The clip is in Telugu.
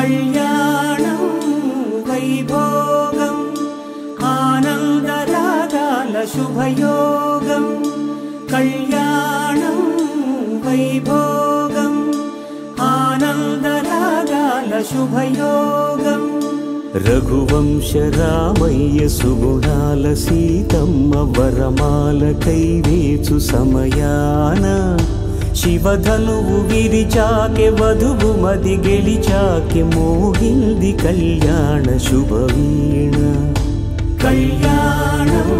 కళ్యాణం వైభోగం ఆనందరాగాల శుభయోగం కళ్యాణం వైభోగం ఆనందరాగాల శుభయోగం రఘువంశ రామయ్య సుగుణాల సీతమ్మ వరమాల కైవేచు సమయాన శివధనువు విరిచాకె వధువు మది గెలిచాకె మోగింది కళ్యాణ శుభవీణ కళ్యాణం